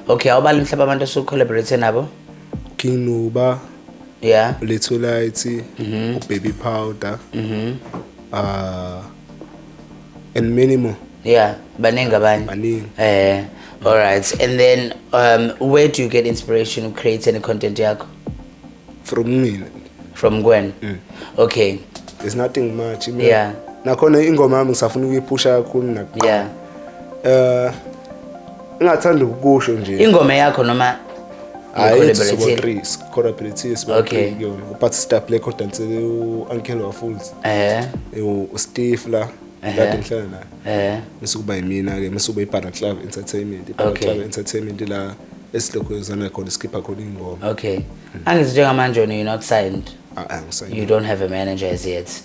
Okay, awubali mhlaba abantu osucollaborate nabo? King Nuba, Yeah. Little Light, Baby Powder, and many more. Yeah, baningi abanye. Baningi. All right. And then where do you get inspiration to create any content yakho? From me. From Gwen. Okay. There's nothing much. Yeah. Nakhona ingoma yami ngisafuna ukuyipusha kakhulu nakuqala. Yeah. Ngingathanda ukusho nje. Ingoma yakho noma collaborative. Okay. But start play content Uncle wa Fools. Steve la. Kade ngihlala naye. Masukuba yimina ke masukuba iPara Club Entertainment. iPara Club Entertainment la esilokuzana khona skipper khona ingoma. Okay. Angithi njengamanje you're not signed. Angisayind. You don't have a manager as yet.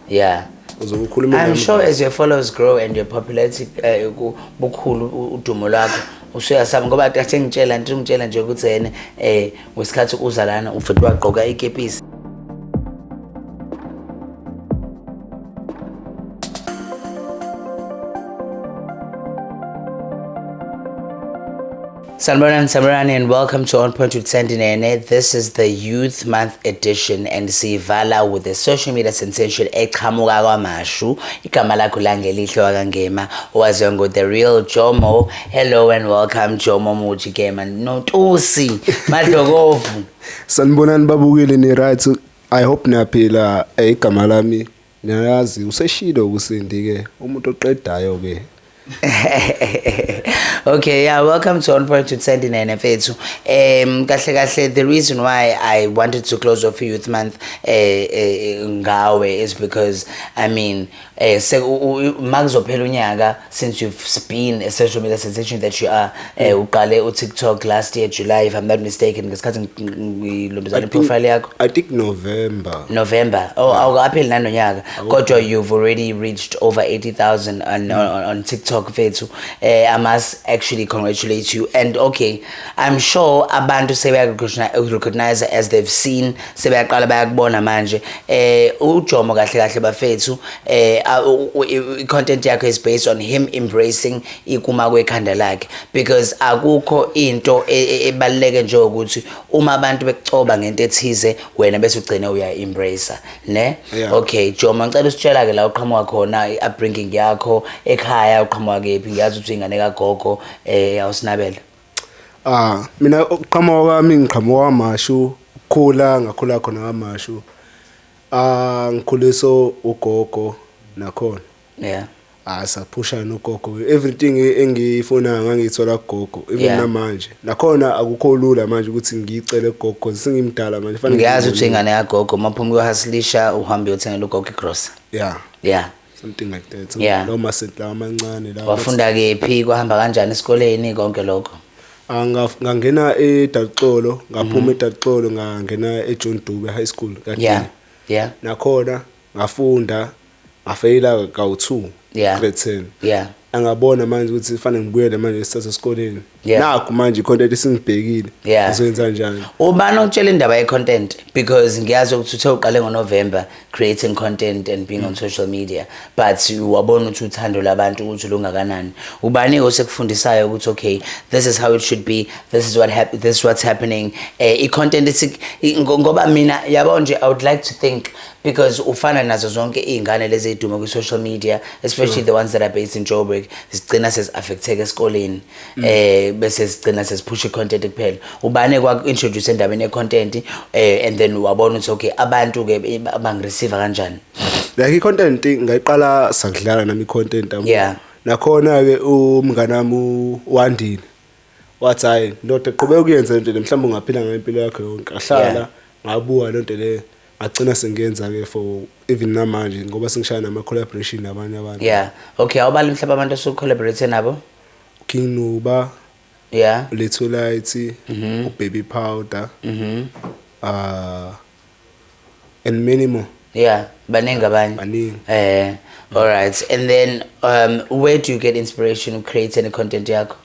Yeah. I'm sure as your followers grow and your popularity bukhulu udumo lwakho usuyasaba ngoba ake ngitshela nje ukuthi yena wesikhathi uza lana ufuthi wagqoka ikepisi. Sanibonani and welcome to On Point with Sandy Nene. This is the Youth Month edition and sivala with the social media sensation eqhamuka kwaMashu. Igama lakho langelihle wakangema owaziwa ngo The Real Jomo. Hello and welcome Jomo Muji Gema Nontusi Madlokovu. Sanibonani babukeli ni right. I hope naphila igama lami niyazi useshilo ukusindi ke umuntu oqedayo ke. Okay, yeah, welcome to On Point with Sandy Nene Fethu. Kahle the reason why I wanted to close off Youth Month ngawe is because I mean makuzophela unyaka since you've been a social media sensation that you are. Uqale TikTok last year July if I'm not mistaken ngesikhathi ngilombezana profile yakho. I think November. Oh, awukapheli nanonyaka kodwa you've already reached over 80,000 on TikTok Fethu. I must actually congratulate you. And okay, I'm sure abantu recognize as they've seen sebeyaqala bayakubona manje. Ujomo kahle bafethu content yakho is based on him embracing ikuma kwekhanda lakhe because akukho into ebaluleke nje ukuthi uma abantu bekucoba ngento ethize wena bese ugcine uya embrace ne. Okay, Jomo ngicela usitshela ke la uqhamuka khona upbringing yakho ekhaya uqhamuka kephi ngiyazi ukuthi ingane kagogo awusinabela. Mina uqhamuka kwami ngiqhamuka kwaMashu ngakhula khona kwaMashu. Ngikhuliso ugogo nakhona. Yeah. Saphusha nogogo everything engiyifuna ngangithola kugogo even namanje. Nakhona akukho lula manje ukuthi ngicele kugogo singimdala manje fanele ngiyazi ukuthi ingane kagogo maphumi kuyahasilisha uhambe uyothengela ugogo igrocery. Yeah. Something like that. No masentla amancane la. Wafunda kephi kwahamba kanjani esikoleni konke lokho? Ngangena eDalxolo ngaphuma eDalxolo ngangena eJohn Dube High School Yeah. Nakhona ngafunda ngafeyila ka2 grade 10. Yeah. Angabona manje ukuthi kufanele ngibuyele manje esithatha esikoleni. Nakho manje content esingibhekile. Ngizoyenza kanjani? Ubani otshela indaba ye content because ngiyazi ukuthi uthe uqale ngoNovember creating content and being on social media but wabona ukuthi uthando labantu ukuthi lungakanani. Ubani osekufundisayo ukuthi okay this is how it should be, this is what's happening. I-content ngoba mina yabo nje I would like to think because ufana nazo zonke izingane lezi eduma ku social media especially the ones that are based in Joburg sigcina ses-affecteke esikoleni bese sigcina sesiphusha content kuphela. Ubani kwa-introduce endabeni ye-content and then wabona ukuthi okay abantu ke bangireceive kanjani? Like i-content ngayiqala sakudlala nami i-content nakhona ke umngane wami uwandile wathi hayi ndoda qhubeka ukuyenza into le mhlawumbe ungaphila ngempilo yakho yonke ahlala ngabuka lonto le agcina sengenza ke for even namanje ngoba sengishaya nama collaboration nabanye abantu. Okay, awubali mhlaba abantu osucollaborate nabo? King Nuba, Little Light, Baby Powder, and many more. Baningi abanye. All right. And then where do you get inspiration to create any content yakho?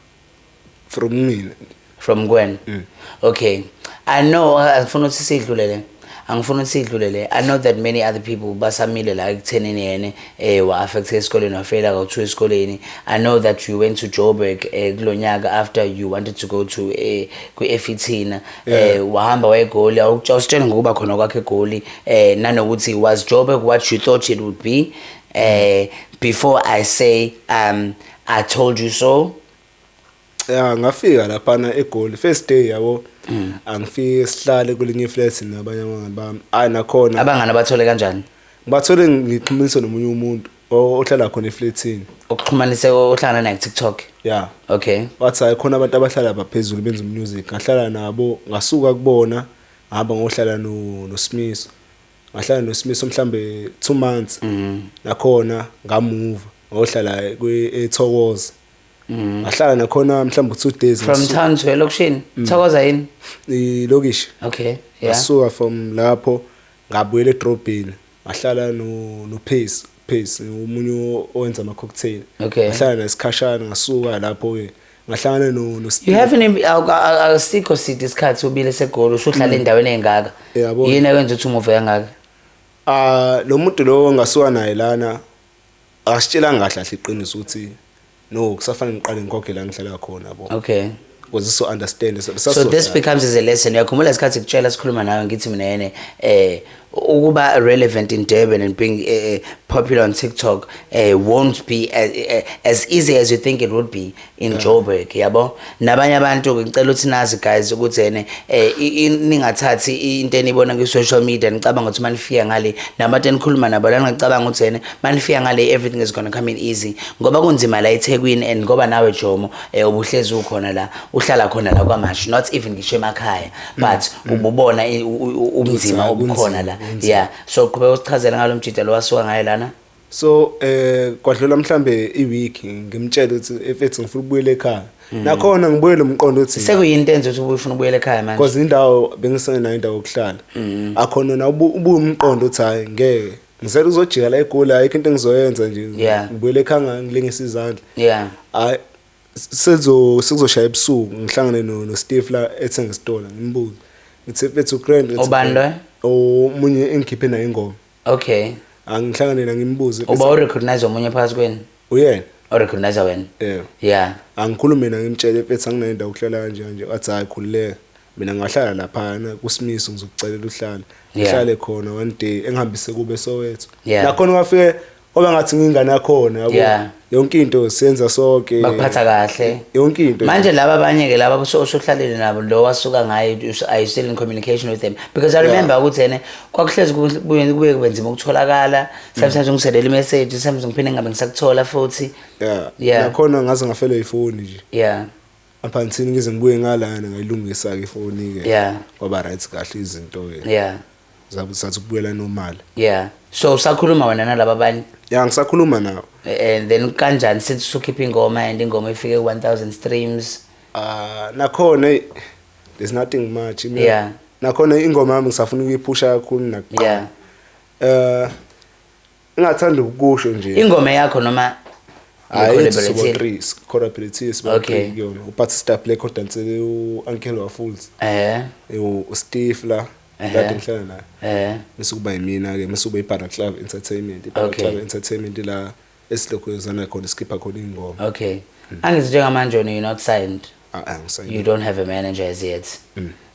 From me. From Gwen. Okay. I know afuna ukuthi sidlulele. angifuni ukuthi idlulele. I know that many other people basamile la ekuthenini yene wa affected esikoleni wafela ka2 esikoleni. I know that you went to Joburg kulonyaka after you wanted to go to ku F18 wahamba wayeGoli. Awusitshela ngokuba khona kwakhe eGoli nanokuthi was Joburg what you thought it would be before I say I told you so. Yeah, ngafika lapha eGoli first day yabo angifike sihlale kulinye flat nabanye abangani bami nakhona abangani abathole kanjani bathole ngixhumanisa nomunye umuntu ohlala khona eflatini ukuxhumanise ohlala naye TikTok. Yeah, okay, wathi khona abantu abahlala baphezulu benza music ngahlala nabo ngasuka kubona ngihamba ngohlala noSmith ngahlala noSmith mhlambe 2 months nakhona ngamove ngohlala eThokoza ngahlala nakhona mhlawumbe 2 days from town to elokishini Thokoza yini ilokishi. Okay, yeah, ngasuka from lapho ngabuyela edrobheni ngahlala no Pace umunye owenza ama cocktail. Okay, ngahlala nesikhashana ngasuka lapho ke ngahlangana no you haven't asikho sithi isikhathi ubile seGoli usuhlala endaweni engaka yini ekwenza ukuthi umuve kangaka lo muntu lo ngasuka naye lana asitshela ngahle iqiniso ukuthi no kusafanele ngiqale ngikhoke la ngihlala khona yabo. Okay, because so understand so this becomes as a lesson. Yakhumbula isikhathi kutshela sikhuluma nawe ngithi mina yene ukuba relevant in Durban and being popular on TikTok won't be as easy as you think it would be in Joburg, yabo. Nabanye abantu ngicela ukuthi nazi guys ukuthi yene ningathathi into enibona ku social media ngicabanga ukuthi manifika ngale nabantu enikhuluma nabo la ngicabanga ukuthi yene manifika ngale everything is going to come in easy ngoba kunzima la eThekwini and ngoba nawe Jomo ubuhlezi ukhona la uhlala khona la kwaMashu not even ngisho emakhaya but ububona ubunzima obukhona la. Yeah, so kube usichazela ngalo mjidelo wasuka ngaye lana. So kwadlula mhlambe iweek ngimtshela ukuthi efethi ngifuna ukubuyela ekhaya nakhona ngibuyele umqondo ukuthi sekuyinto enze ukuthi ufuna ukubuyela ekhaya manje because indawo bengisenayo indawo yokuhlala akhona na ubuye umqondo ukuthi hayi ngeke ngizela uzojika la eGoli ayikho into engizoyenza nje ngibuyele ekhaya ngilengisa izandla. Yeah, hayi sizoshaya ebusuku ngihlangane no Steve la ethenga isitolo ngimbuza ngithi efethi ugrand obando omunye engikhiphe na ingoma. Okay, angihlangane na ngimbuze uba urecognize omunye phakathi kweni uyena urecognize wena. Yeah, angikhulume na ngimtshele efethi anginendawo ukuhlala kanje wathi hayi khulileka mina ngahlala lapha kuSmith ngizokucelela uhlala ngihlale khona one day engihambise kube Soweto nakhona wafike oba ngathi ngingane yakhona yabo yonke into senza sonke bakuphatha kahle yonke into manje laba abanye ke laba osohlalele nabo lo wasuka ngaye are you still in communication with them because I remember ukuthi yena kwakuhlezi kube kubenzima ukutholakala sometimes ungisedela imessage sometimes ngiphinde ngabe ngisakuthola futhi nakhona ngaze ngafela ifoni nje aphansi ngize ngibuye ngalana ngayilungisa ke ifoni ke kwaba right kahle izinto ke zabe sathi ukubuyela normal. So usakhuluma wena nalabo abanye? Ngisakhuluma nawo. And then kanjani sithi usukhipha ingoma and ingoma ifike 1000 streams? Nakhona there's nothing much. Nakhona ingoma yami ngisafuna ukuyiphusha kakhulu nakuqala. Ngingathanda ukusho nje. Ingoma yakho noma collaborative yona uPatsista Black odansele uUncle waFools. uSteve la kade ngihlala naye mesikuba yimina ke mesube iPara Club Entertainment Club Entertainment la esilokuzana khona skipha khona ingoma. Okay, angithi njengamanje you're not signed. Signed. You don't have a manager as yet.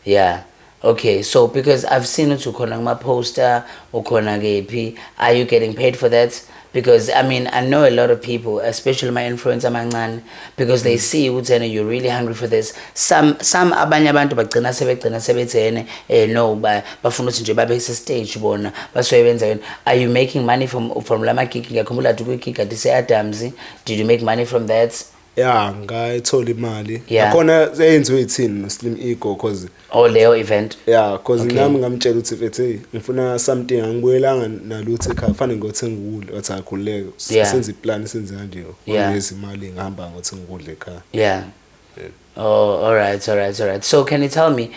Yeah. Okay, so because I've seen it ukhona kuma poster ukhona kephi, are you getting paid for that? Because I mean I know a lot of people, especially my influencer amancane, because they see ukuthi you're really hungry for this. Some abanye abantu bagcina sebethene no bafuna ukuthi nje babe se stage bona basoyenza yona. Are you making money from lama gig? Ngiyakhumbula ukuthi kugig at Adams, did you make money from that? Ngayithola imali nakhona eyenziwe ithini no Slim Ego cause leyo event cause ngami ngamtshela ukuthi mfethu ngifuna something angibuyelanga nalutho ekhaya kufanele ngothenga ukudla wathi akhuleke senze iplan senze kanje ngezi imali ngihamba ngothenga ukudla ekhaya. Oh, all right. So can you tell me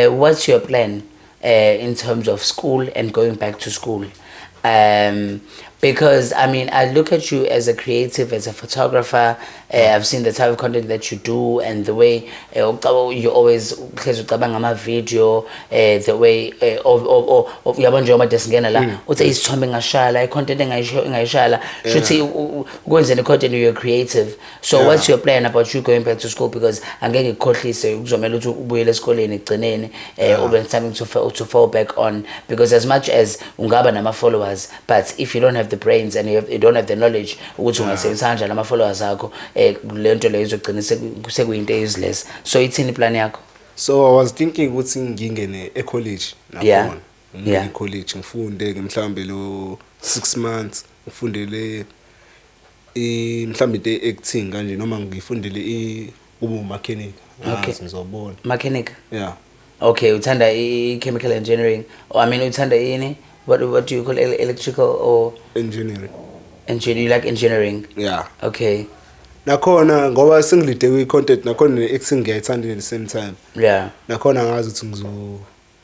what's your plan in terms of school and going back to school? Because I mean, I look at you as a creative, as a photographer. I've seen the type of content that you do, and the way you always ama video, the way yabo njengoba desingena la uthi isithombe ngashala content engayishala shuthi ukwenze ne content you're creative. So what's your plan about you going back to school? Because angeke ngikhohlise ukuzomela ukuthi ubuyele esikoleni egcineni ube something to fall back on, because as much as ungaba nama followers, but if you don't have the brains and you don't have the knowledge ukuthi ungasebenzisa kanjani ama followers akho lento leyo izogcina sekuyinto useless. So ithini plan yakho? So I was thinking ukuthi ngingene e-college nakhona. Yeah. College ngifunde mhlambe lo 6 months ngifundele mhlambe into acting kanje noma ngifundele ubu mechanic. Okay. Ngizobona. Mechanic? Yeah. Okay, uthanda chemical engineering, or I mean uthanda ini? What do you call electrical or engineering? Engineering, you like engineering? Yeah. Okay. Nakhona ngoba sengilide kwi-content nakhona ne-acting ngiyayithanda at the same time. Yeah. Nakhona ngazi ukuthi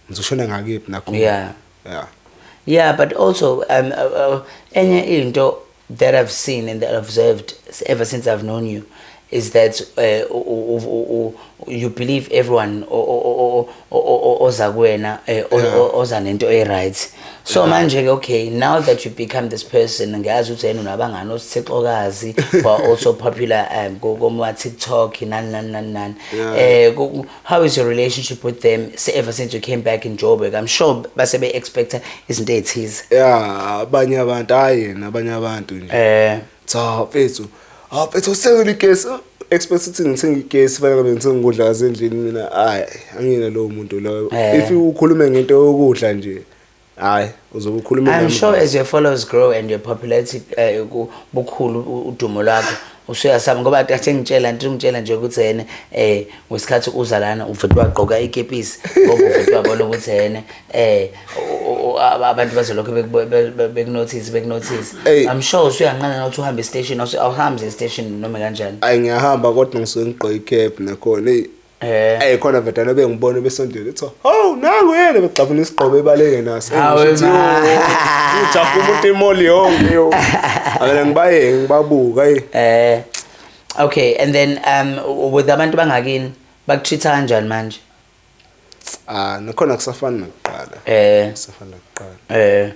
ngizoshona ngakephi nakhona. Yeah. Yeah. Yeah, but also enye into that I've seen and that I've observed ever since I've known you is that you believe everyone oza kuwena oza nento right. So manje okay, now that you become this person ngiyazi ukuthi yena unabangani osithexokazi who are also popular go TikTok nan. How is your relationship with them ever since you came back in Joburg? I'm sure base be expect izinto ezithize. Yeah, abanye abantu nje. Cha mfethu. Mfethu sengile igesi expect ukuthi ngithenga igesi fanele ngabe ngithenga ukudla kasendlini mina hayi angina lo muntu lo. If ukhulume ngento yokudla nje hayi uzobe ukhuluma I'm sure as your followers grow and your popularity bukhulu udumo lwakho usuyasaba ngoba kade ngitshela nje ukuthi yena wesikhathi uza lana uvetwa ugqoka ikepisi ngoba uvetwa bona ukuthi yena abantu bazolokho bekunotice. I'm sure usuyanqana nokuthi uhambe station awuhambe station noma kanjani. Ayi ngiyahamba kodwa ngisuke ngigqoka icap nakhona khona vedana bengibona besondele ethi nangu yena begxabula isiqobo ebaleke naso ujabu umuntu imoli yonke yo akela ngibabuka okay, and then with abantu bangakini bakutreata kanjani manje? Nakhona kusafana nakuqala kusafana nakuqala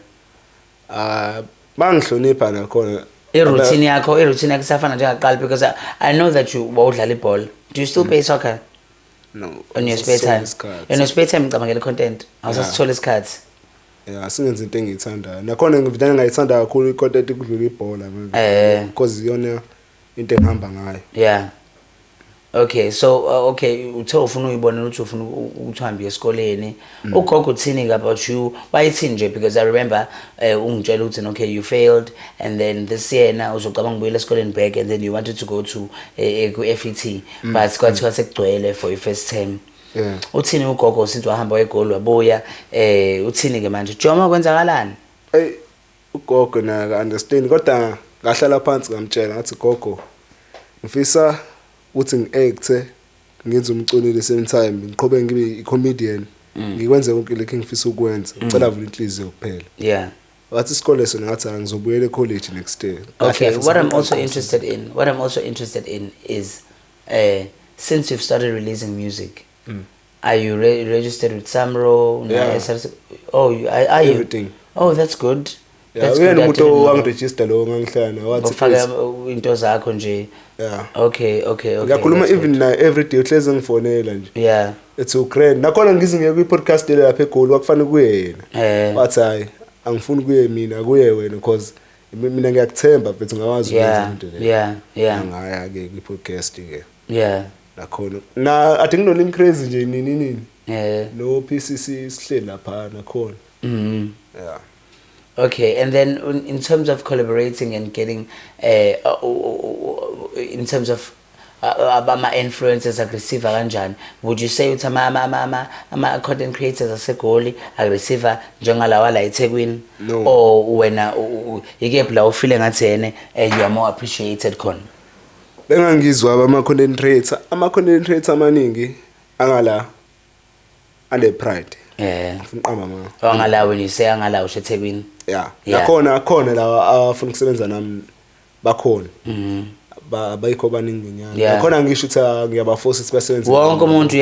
bangihlonipha nakhona iroutine yakho isafana njengaqala, because I know that you udlala ibhola. Do you still play soccer? No. On your spare time? In your spare time ngicabangela content awusasithola isikhathi. Yeah, singenza into engiyithanda nakhona ngividana ngayithanda kakhulu i-content ukudlula ibhola because yona into engihamba ngayo. Yeah. Okay, so okay, uthe ufuna uyibona ukuthi ufuna ukuhambe esikoleni. Ugogo uthini about you? Why ithini nje? Because I remember ungitshela ukuthi okay, you failed and then this year now uzocabanga ukubuyela esikoleni back and then you wanted to go to ku-FET but kwathiwa sekugcwele for your first time. Yeah. Uthini ugogo since wahamba wegoli wabuya uthini ke manje? Joma kwenzakalani? Ugogo na understand kodwa ngahlala phansi ngamtshela ngathi gogo ngifisa uthi ngiacte ngenza umculo same time ngiqhobe ngibe i-comedian ngikwenze konke lokho engifisa ukwenza ngicela vula inhliziyo kuphela. Yeah. Wathi isikole sona ngathi ngizobuyela college next year. Okay, what I'm also interested in is since you've started releasing music, are you registered with Samro? Yeah. Are you? Everything. Oh, that's good. Yeah, we umuntu wangiregister lo ngangihlana wathi ufaka into zakho nje. Yeah. Okay. Ngiyakhuluma even na every day uhleze ngifonela nje. Yeah. It's so great. Nakhona ngizinge kwi podcast le lapha eGoli wakufanele kuye yena. Wathi hayi angifuni kuye mina kuye wena because mina ngiyakuthemba mfethu ngawazi ukwenza into le. Yeah. Ngaya ke kwi podcast ke. Yeah. Nakhona na athi nginolimi crazy nje nini. Yeah. No PCC sihleli lapha nakhona. Yeah. Okay, and then in terms of collaborating and getting in terms of ama-influencers agressive kanjani, would you say ukuthi ama-content creators aseGoli agressive njengalawa la eThekwini? No. Or wena ikephi la ufile ngathi yena you are more appreciated khona? Bengangizwa ama-content creator amaningi angala ande pride ngifuna uqamba amanga wangala when you say angala usho eThekwini yeah nakhona la afuna ukusebenza nami bakhona bayikho baningi nyana nakhona ngisho ukuthi ngiyabaforce ukuthi basebenze wonke umuntu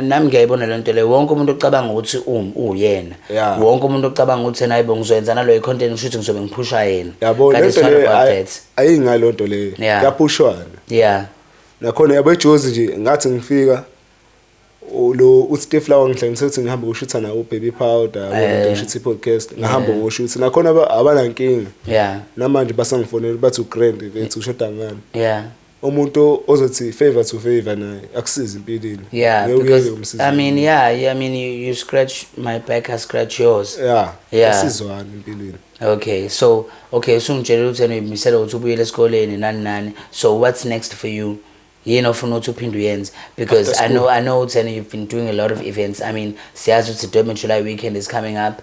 nami ngiyayibona lento le wonke umuntu ocabanga ukuthi uyena wonke umuntu ocabanga ukuthi nayi bengizoyenza nalo content ngisho ukuthi ngizobe ngiphusha yena yabo lento le ayingalonto le kuyapushwana nakhona yabo eJozi nje ngathi ngifika lo uSteve Flower ngihlanganise ukuthi ngihamba ukushutha nawo Baby Powder wona ngishutha podcast ngihamba ngoshutha nakhona abanankinga namanje basangifonela bathi uGrand bethu ushoda ngani umuntu ozothi favor to favor naye akusiza empilweni because I mean you scratch my back I scratch yours asizwana empilweni so ungitshela ukuthi uyimisela ukuthi ubuyele esikoleni nani so what's next for you ufuna ukuthi uphinde uyenze because I know that you've been doing a lot of events. I mean siyazi ukuthi Durban July weekend is coming up.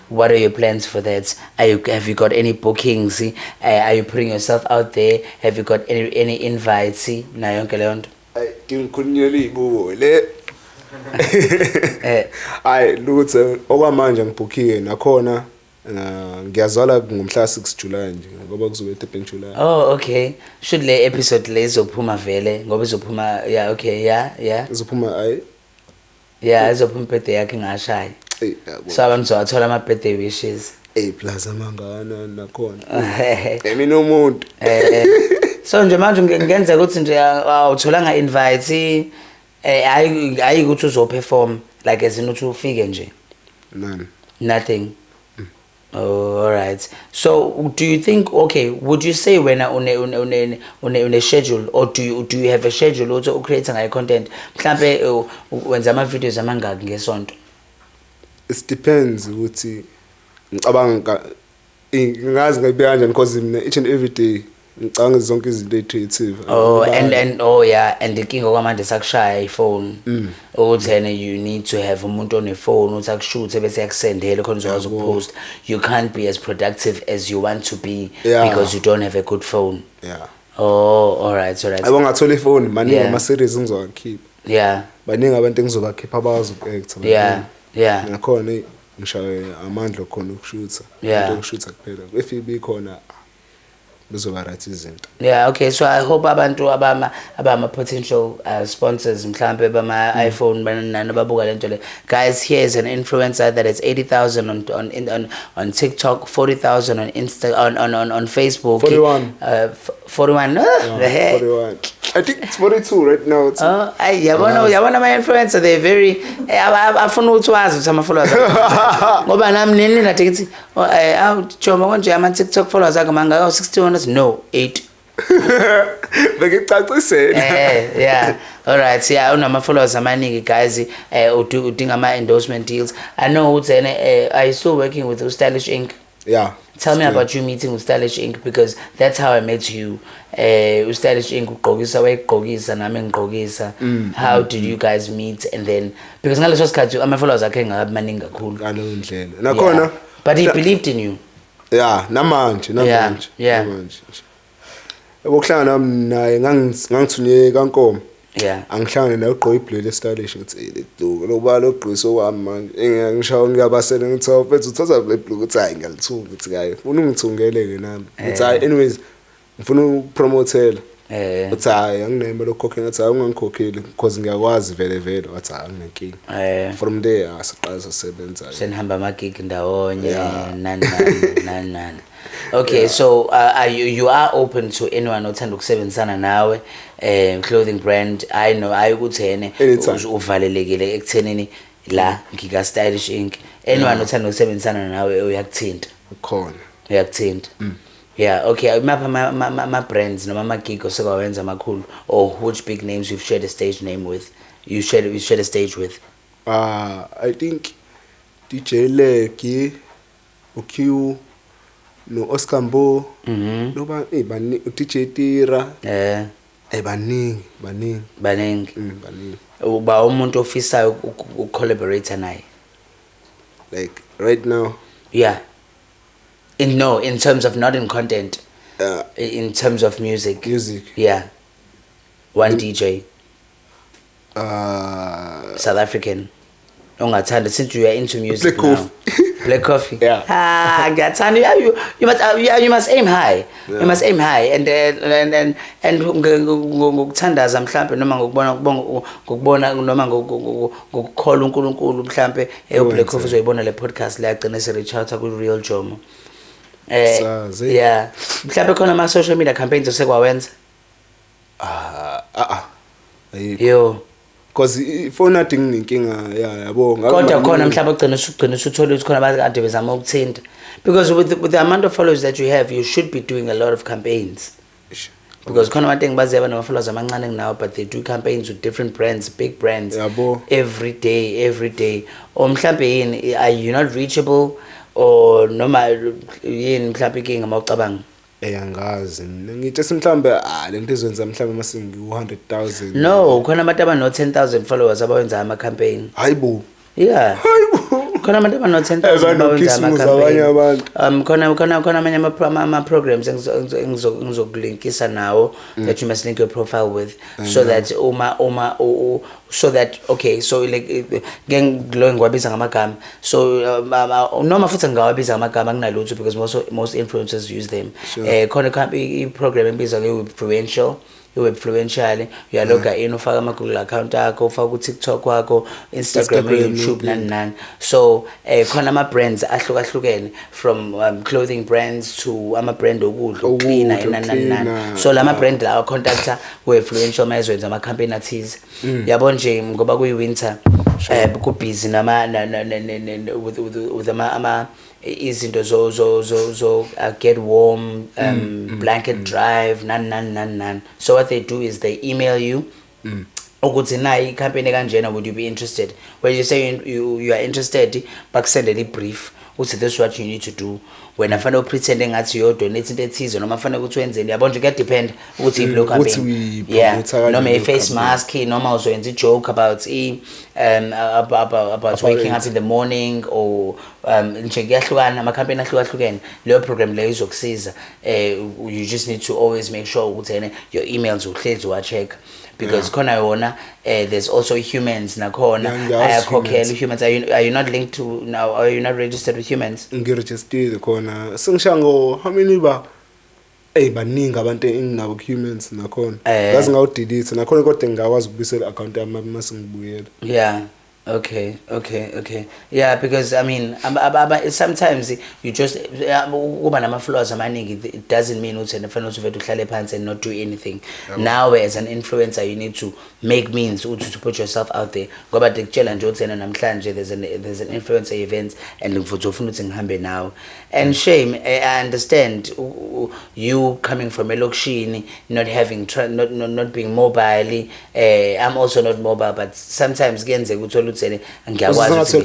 What are your plans for that? Have you got any bookings? Are you putting yourself out there? Have you got any invites na yonke leyo nto? Ngikhulunyela ibuko le lutho okwamanje ngibhukhiwe nakhona ngiyazala ngomhla 6 July nje ngoba kuzobe Durban July. Oh okay. Should le episode le izophuma vele ngoba izophuma izophuma izophuma birthday yakhe ngashaya. So abantu bazothola ama birthday wishes. Plus amangana nakhona. Mina umuntu. So nje manje ngenzeka ukuthi nje awutholanga invite ayi ukuthi uzoperform like as in ukuthi ufike nje. Nothing. Oh, all right. So, do you think? Okay, would you say when on a schedule, or do you have a schedule also creating a content? Mhlambe wenza ama videos amangaki ngesonto? It depends ukuthi ngicabanga ngazi ngibeka kanjani because each and every day ngicabanga zonke izinto creative. And the king okwamanje sakushaya iphone. Then you need to have umuntu on a phone uthi akushoot bese yakusendela khona uzokwazi ukupost. You can't be as productive as you want to be because you don't have a good phone. Oh, all right. Ayibongathola iphone maningi ama series ngizowakhipha. Baningi abantu engizobakhipha abazi ukuact. Nakhona ngishaye amandla khona ukushutha. Into ukushutha kuphela. If ibe khona bezoba right izinto. Okay, so I hope abantu abama potential sponsors mhlambe bama iPhone banana babuka lento le. Guys, here's an influencer that has 80,000 on TikTok, 40,000 on Insta on Facebook. 41. 41. The heck? 41. I think it's 42 right now. Yabona my influencer they're very afuna ukuthi wazi ukuthi ama followers ngoba nami nini nathi ngithi Joma konje ama TikTok followers akho mangaka 61 no 8 bekicacisela all right unama followers amaningi guys udinga ama endorsement deals. I know ukuthi are you still working with Stylish Inc? Tell me about you meeting with Stylish Inc because that's how I met you. Stylish Inc ugqokisa wayegqokisa nami ngigqokisa. How did you guys meet? And then because ngaleso sikhathi ama followers akhe ngabe maningi kakhulu ngaleyo ndlela nakhona but he believed in you. Namanje ukuhlangana nami naye ngangithunye kaNkomo. Angihlangane naye ugqoka ibhlele Stylish ngithi leduko loba logqiso kwami manje ngishawo ngiyabasela ngithi awuphethe uthatha le blue ukuthi hayi ngiyalithunga ukuthi hayi ufuna ungithungeleke nami ngithi hayi anyways ngifuna ukupromotela uthi hayi angineme lokhokhela ngathi hayi ungangikhokheli because ngiyakwazi vele wathi hayi anginenkinga from there asiqala sasebenza senihamba ama gig ndawonye nani. Okay, so you are open to anyone othanda ukusebenzisana nawe clothing brand. I know ayikuthene uvalelekile ekuthenini la ngika Stylish Inc. Anyone othanda ukusebenzisana nawe uyakuthinta khona uyakuthinta. Okay, mapha ma brands noma ama gig osekawenza amakhulu or which big names you've shared a stage name with you shared a stage with? I think DJ Leki, uQ no Oscar Mbo noba bani DJ Tira baningi uba umuntu ofisa collaborate naye like right now in terms of not in content in terms of music one DJ South African ongathanda since you are into music Black now. coffee. Black coffee. Yeah. Ngiyathanda. You must aim high. Yeah. You must aim high and ngokuthandaza mhlambe noma ngokubona noma ngokukholwa uNkulunkulu mhlambe Black coffee uzoyibona le podcast la yagcina se reach out ku Real Jomo. Yeah. Mhlambe khona ama social media campaigns osekwawenza? Yo. Because ifone adinga inkinga yabo kodwa khona mhlawumbe ugcina usuthola ukuthi khona abantu kade bezama ukuthinta because with the amount of followers that you have you should be doing a lot of campaigns because khona abantu engibaziyo nama followers amancane now but they do campaigns with different brands, big brands, every day or mhlawumbe yini are you not reachable or noma yini mhlawumbe inkinga mawucabanga eyangazi ngithi simhlambe lento izwenza mhlambe masingi 100,000 no khona abantu abano 10,000 followers abawenza ama campaign hayibo yeah khona abantu abano 10,000 abawenza ama campaign khona amanye ama programs engizokulinkisa nawo that you must link your profile with so that so that okay so like ngengilo ngiwabiza ngamagama so noma futhi ngiwabiza ngamagama kunalutho because most influencers use them khona i program ebizwa nge Webfluential uyaloga in ufaka ama Google account akho ufaka ku TikTok wakho Instagram YouTube nani so khona ama brands ahlukahlukene from clothing brands to ama brand okudla cleaner nani so lama brand la contacta Webfluential mayezwenza ama campaign athize yabo nje ngoba kuyi winter ku busy nama with ama izinto zo get warm blanket drive nan so what they do is they email you ukuthi nayi company kanjena would you be interested when you say you are interested bakusendela ibrief uthi this is what you need to do wena fanele upretend ngathi you donate into ethize noma fanele ukuthi wenzeni yabo nje kuya depend ukuthi i block campaign yeah noma a face mask noma uzoyenza joke about about waking up in the morning or nje kuyahlukana ama campaign ahlukahlukene leyo program leyo izokusiza you just need to always make sure ukuthi your emails uhlezi wa check because khona yona there's also humans nakhona ayakhokhela humans are you not linked to now are you not registered with humans ngiregistered khona sengishango how many baningi abantu enginabo humans nakhona ngazi ngawudelete nakhona kodwa ngikwazi ukubisela account yami masingibuyela yeah okay yeah because I mean sometimes you just kuba nama flaws amaningi it doesn't mean ukuthi nefanele uvethu uhlale phansi and not do anything now as an influencer you need to make means to put yourself out there ngoba ngikutshela nje ukuthi namhlanje there's an influencer event and ngifuthu ufuna ukuthi ngihambe now and shame I understand you coming from a lokishini not having not being mobile I'm also not mobile but sometimes kuyenzeka ukuthi ngiyakwazi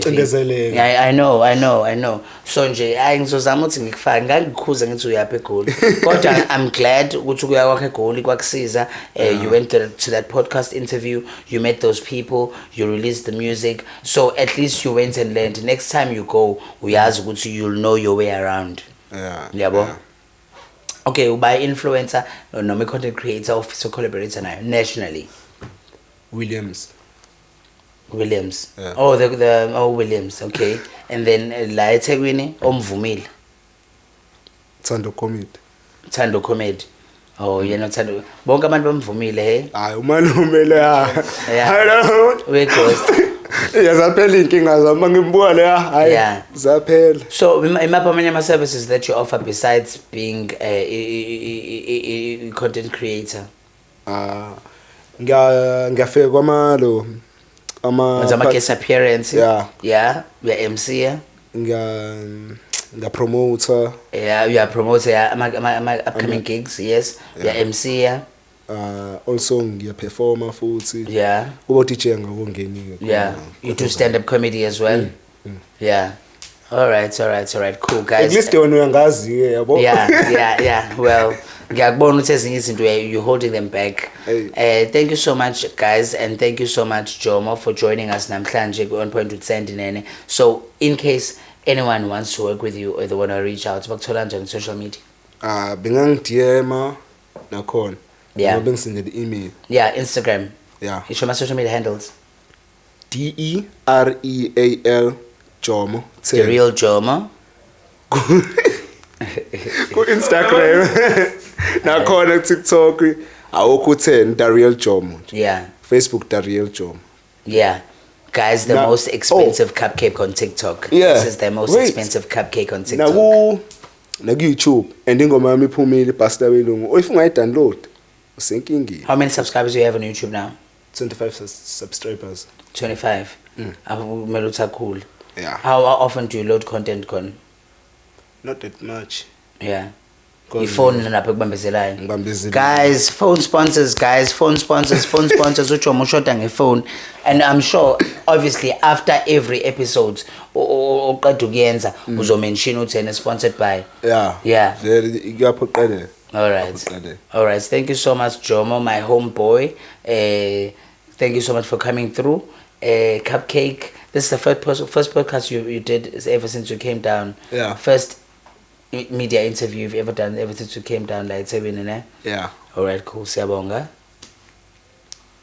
I know so nje ngizozama ukuthi ngikufake ngangikhuza ngithi uyapha eGoli kodwa I'm glad ukuthi kuya kwakhe eGoli kwakusiza you went to that podcast interview you met those people you released the music so at least you went and learned next time you go uyazi ukuthi you'll know your way around yabo okay uba influencer noma content creator office collaborator nayo nationally Williams yeah. Oh Williams okay and then la eThekwini omvumile Thando Comedy oh yena Thando bonke abantu bamvumile hey hayi umalume hello we ghost yazaphela inkinga zami ngimbuka le hayi zaphela so imapha amanye ama services that you offer besides being a content creator ngiyafika kwamalo ama guest appearance yeah MC nga promoter you are promoter ama upcoming gigs yes MC also ngiya performer futhi ubo DJ ngakongeni you do stand up comedy as well yeah all right cool guys at least wena uyangazi yabo yeah well ngiyakubona ukuthi ezinye izinto you holding them back thank you so much guys and thank you so much Jomo for joining us namhlanje on point with Sandy Nene so in case anyone wants to work with you or they want to reach out bakuthola njani social media bengangi-DM nakhona bengisendele email Instagram isho ama social media handles DEREAL Jomo The Real Jomo. Ku-Instagram nakhona ku-TikTok awukho 10 The Real Jomo. Yeah. Facebook The Real Jomo. Yeah. Guys, the most expensive cupcake on TikTok. Yeah. This is the most expensive cupcake on TikTok. Na YouTube and ingoma yami iphumile Pastor Welungu. If ungayi-download usenkingeni. How many subscribers do you have on YouTube now? 25 subscribers. 25. Cool. Yeah. How often do you load content con? Not that much. Yeah. Your phone Ngibambezelayo. Guys, phone sponsors, uJomo shoda ngefone. And I'm sure obviously after every episode oqeda ukuyenza uzomention uthena sponsored by. Yeah. Yeah. Iyaphoqelela. All right. Thank you so much, Jomo, my homeboy. Thank you so much for coming through. Cupcake. This is the first podcast you did ever since you came down. Yeah. First media interview you've ever done ever since you came down, like 7, eh? Yeah. All right, cool. Siyabonga.